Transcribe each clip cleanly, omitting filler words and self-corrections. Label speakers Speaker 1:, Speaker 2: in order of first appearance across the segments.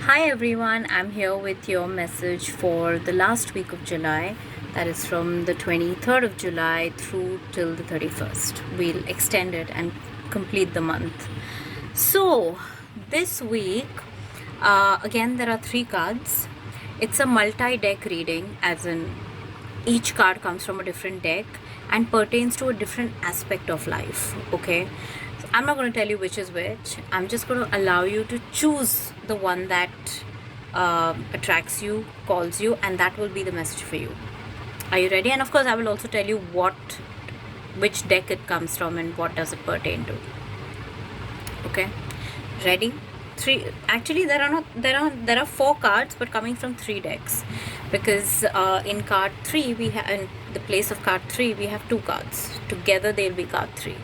Speaker 1: Hi everyone, I'm here with your message for the last week of July. That is from the 23rd of July through till the 31st. We'll extend it and complete the month. So, this week, again, there are three cards. It's a multi deck reading, as in each card comes from a different deck and pertains to a different aspect of life. Okay, I'm not going to tell you which is which. I'm just going to allow you to choose the one that attracts you, calls you, and that will be the message for you. Are you ready? And of course, I will also tell you which deck it comes from and what does it pertain to. Okay, ready? Three. Actually, there are four cards, but coming from three decks, because in card three in the place of card three we have two cards. Together they'll be card three.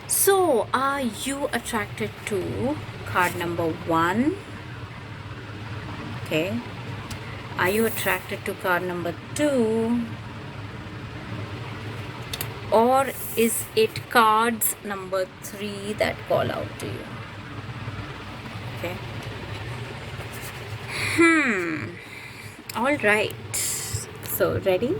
Speaker 1: So, are you attracted to card number one? Okay. Are you attracted to card number two? Or is it cards number three that call out to you? Okay. All right. So, ready?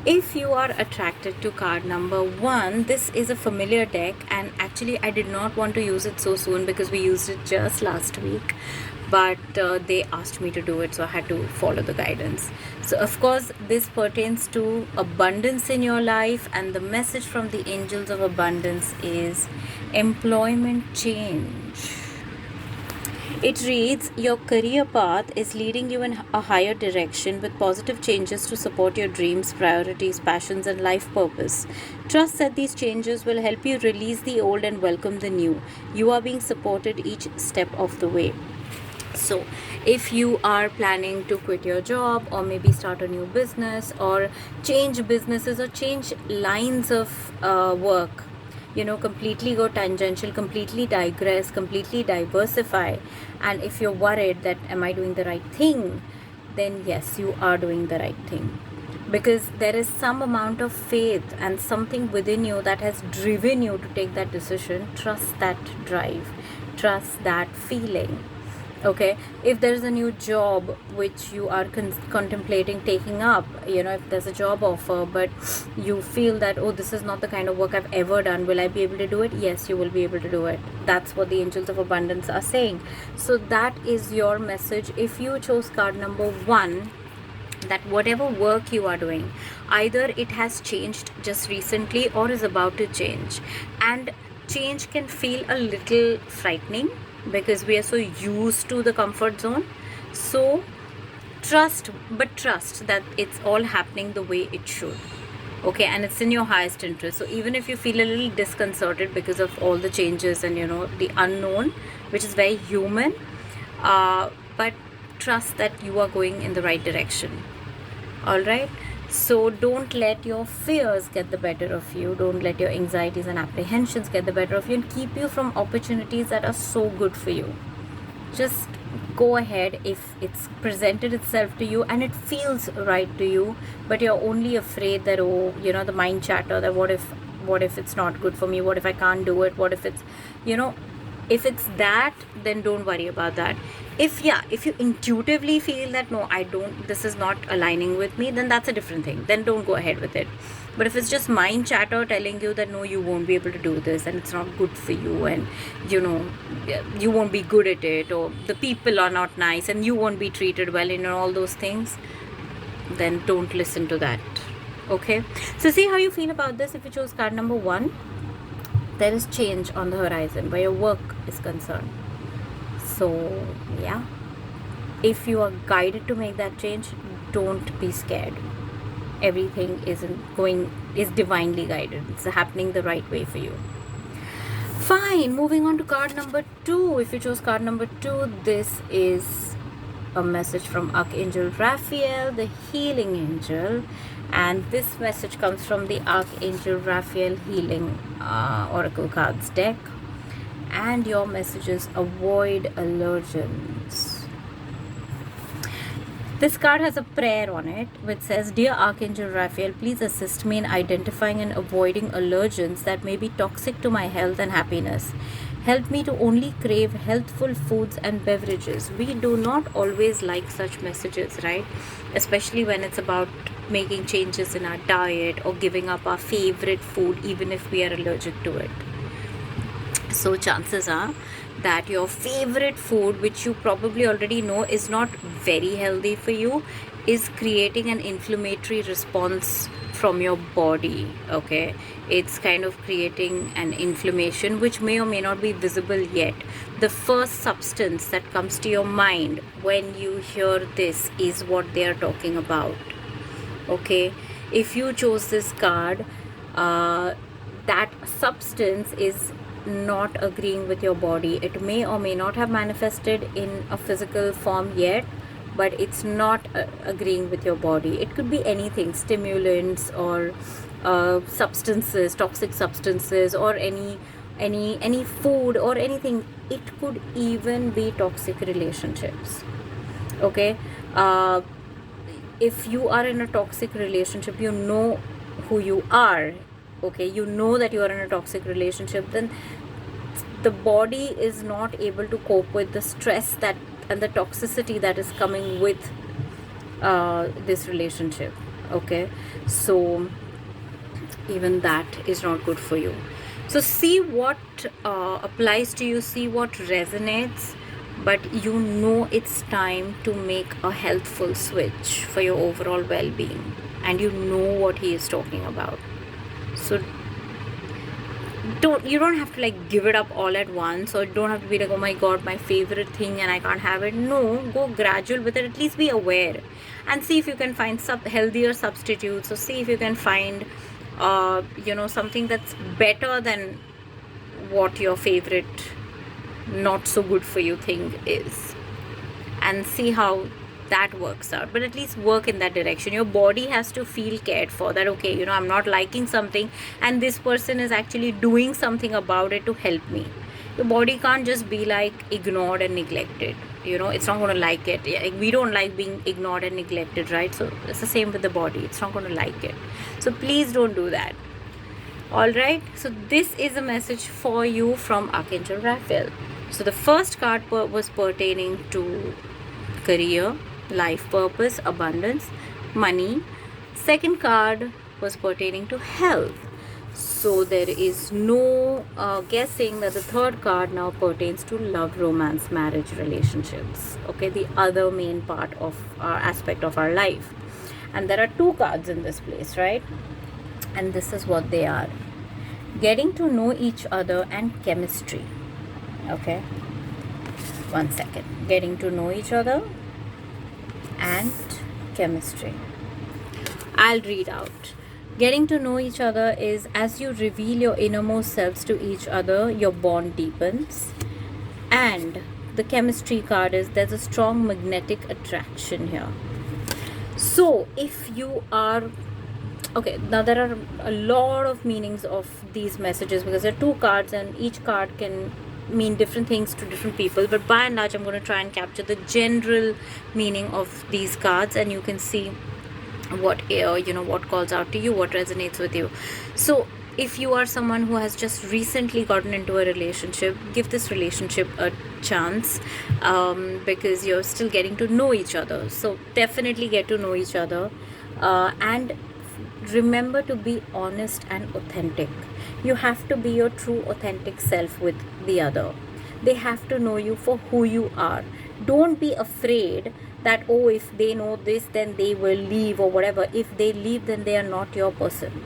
Speaker 1: If you are attracted to card number one, this is a familiar deck, and actually I did not want to use it so soon because we used it just last week, but they asked me to do it, so I had to follow the guidance. So of course this pertains to abundance in your life, and the message from the angels of abundance is employment change. It reads, your career path is leading you in a higher direction with positive changes to support your dreams, priorities, passions, and life purpose. Trust that these changes will help you release the old and welcome the new. You are being supported each step of the way. So, if you are planning to quit your job, or maybe start a new business, or change businesses, or change lines of work, completely go tangential, completely digress, completely diversify, and if you're worried that am I doing the right thing, then yes, you are doing the right thing, because there is some amount of faith and something within you that has driven you to take that decision. Trust that drive, trust that feeling. Okay, if there's a new job which you are contemplating taking up, if there's a job offer but you feel that, oh, this is not the kind of work I've ever done, will I be able to do it? Yes, you will be able to do it. That's what the angels of abundance are saying. So that is your message if you chose card number one, that whatever work you are doing, either it has changed just recently or is about to change, and change can feel a little frightening because we are so used to the comfort zone. So trust that it's all happening the way it should. Okay, and it's in your highest interest. So even if you feel a little disconcerted because of all the changes and the unknown, which is very human, but trust that you are going in the right direction. All right, so don't let your fears get the better of you. Don't let your anxieties and apprehensions get the better of you and keep you from opportunities that are so good for you. Just go ahead if it's presented itself to you and it feels right to you, but you're only afraid that, the mind chatter, that what if it's not good for me, what if I can't do it, what if it's, if it's that, then don't worry about that. If you intuitively feel that, no, this is not aligning with me, then that's a different thing. Then don't go ahead with it. But if it's just mind chatter telling you that, no, you won't be able to do this and it's not good for you, and you won't be good at it, or the people are not nice and you won't be treated well, all those things, then don't listen to that. Okay, so see how you feel about this. If you chose card number one, there is change on the horizon where your work is concerned. So yeah, if you are guided to make that change, don't be scared. Everything is divinely guided. It's happening the right way for you. Fine, moving on to card number two. If you chose card number two, this is a message from Archangel Raphael, the healing angel, and this message comes from the Archangel Raphael healing oracle cards deck. And your message is avoid allergens. This card has a prayer on it which says, Dear Archangel Raphael, please assist me in identifying and avoiding allergens that may be toxic to my health and happiness. help me to only crave healthful foods and beverages. We do not always like such messages, right? Especially when it's about making changes in our diet or giving up our favorite food even if we are allergic to it. So chances are that your favorite food, which you probably already know is not very healthy for you, is creating an inflammatory response from your body. Okay, it's kind of creating an inflammation which may or may not be visible yet. The first substance that comes to your mind when you hear this is what they are talking about. Okay, if you chose this card, that substance is not agreeing with your body. It may or may not have manifested in a physical form yet, but it's not agreeing with your body. It could be anything, stimulants or substances, toxic substances, or any food or anything. It could even be toxic relationships. Okay, if you are in a toxic relationship, you know who you are. Okay, you know that you are in a toxic relationship, then the body is not able to cope with the stress that and the toxicity that is coming with this relationship. Okay, so even that is not good for you. So see what applies to you, see what resonates, but you know it's time to make a healthful switch for your overall well-being, and you know what he is talking about. So you don't have to like give it up all at once, or don't have to be like, oh my god, my favorite thing and I can't have it. No, go gradual with it. At least be aware and see if you can find healthier substitutes, or see if you can find something that's better than what your favorite not so good for you thing is, and see how that works out. But at least work in that direction. Your body has to feel cared for, that okay, I'm not liking something and this person is actually doing something about it to help me. Your body can't just be like ignored and neglected. It's not going to like it. We don't like being ignored and neglected, right? So it's the same with the body. It's not going to like it. So please don't do that. All right, so this is a message for you from Archangel Raphael. So the first card was pertaining to career, life purpose, abundance, money. Second card was pertaining to health. So there is no guessing that the third card now pertains to love, romance, marriage, relationships. Okay, the other main part of our aspect of our life. And there are two cards in this place, right? And this is what they are: getting to know each other and chemistry. Okay, one second. Getting to know each other and chemistry. I'll read out. Getting to know each other is, as you reveal your innermost selves to each other, your bond deepens. And the chemistry card is, there's a strong magnetic attraction here. So if you are okay, now there are a lot of meanings of these messages, because there are two cards and each card can mean different things to different people, but by and large I'm going to try and capture the general meaning of these cards, and you can see what what calls out to you, what resonates with you. So if you are someone who has just recently gotten into a relationship, give this relationship a chance, because you're still getting to know each other. So definitely get to know each other, and remember to be honest and authentic. You have to be your true authentic self with the other. They have to know you for who you are. Don't be afraid that, oh, if they know this then they will leave or whatever. If they leave, then they are not your person.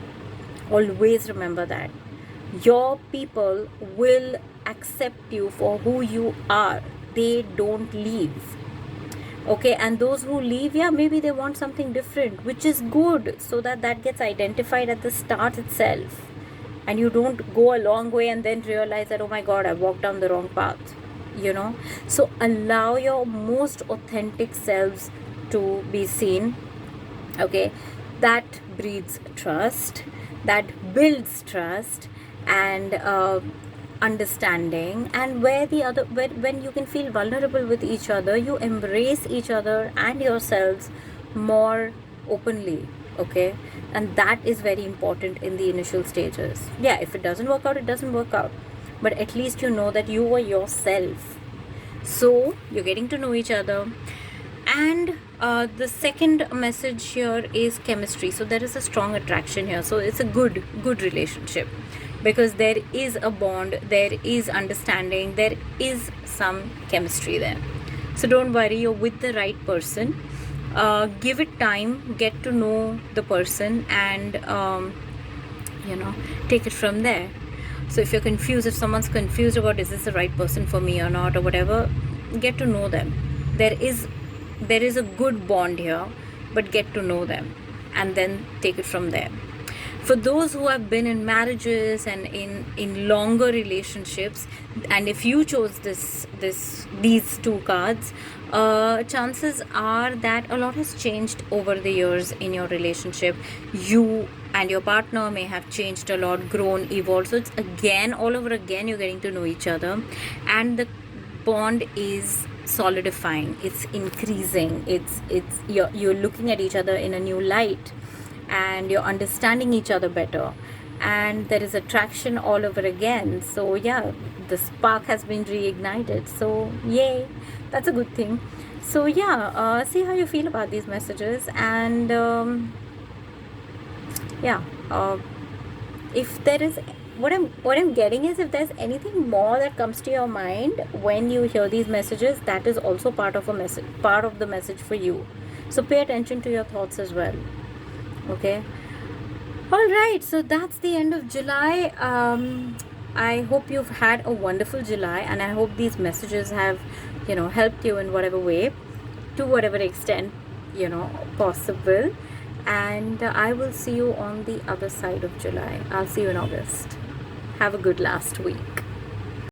Speaker 1: Always remember that your people will accept you for who you are. They don't leave. Okay, and those who leave, yeah, maybe they want something different, which is good, so that gets identified at the start itself, and you don't go a long way and then realize that, oh my god, I walked down the wrong path. So allow your most authentic selves to be seen. Okay, that breeds trust, that builds trust and understanding, and when you can feel vulnerable with each other, you embrace each other and yourselves more openly. Okay, and that is very important in the initial stages. Yeah, if it doesn't work out, it doesn't work out, but at least you know that you are yourself. So you're getting to know each other. And the second message here is chemistry. So there is a strong attraction here. So it's a good relationship, because there is a bond, there is understanding, there is some chemistry there. So don't worry, you're with the right person. Give it time, get to know the person, and take it from there. So if you're confused, if someone's confused about is this the right person for me or not, or whatever, get to know them. There is a good bond here, but get to know them and then take it from there. For those who have been in marriages and in longer relationships, and if you chose these two cards, chances are that a lot has changed over the years in your relationship. You and your partner may have changed a lot, grown, evolved. So it's again, all over again, you're getting to know each other, and the bond is solidifying, it's increasing, it's you're looking at each other in a new light, and you're understanding each other better, and there is attraction all over again. So yeah, the spark has been reignited, so yay, that's a good thing. So yeah, see how you feel about these messages, and if there is, what I'm getting is, if there's anything more that comes to your mind when you hear these messages, that is also part of the message for you. So pay attention to your thoughts as well. Okay. All right, so that's the end of July. I hope you've had a wonderful July, and I hope these messages have helped you in whatever way, to whatever extent possible. And I will see you on the other side of July. I'll see you in August. Have a good last week.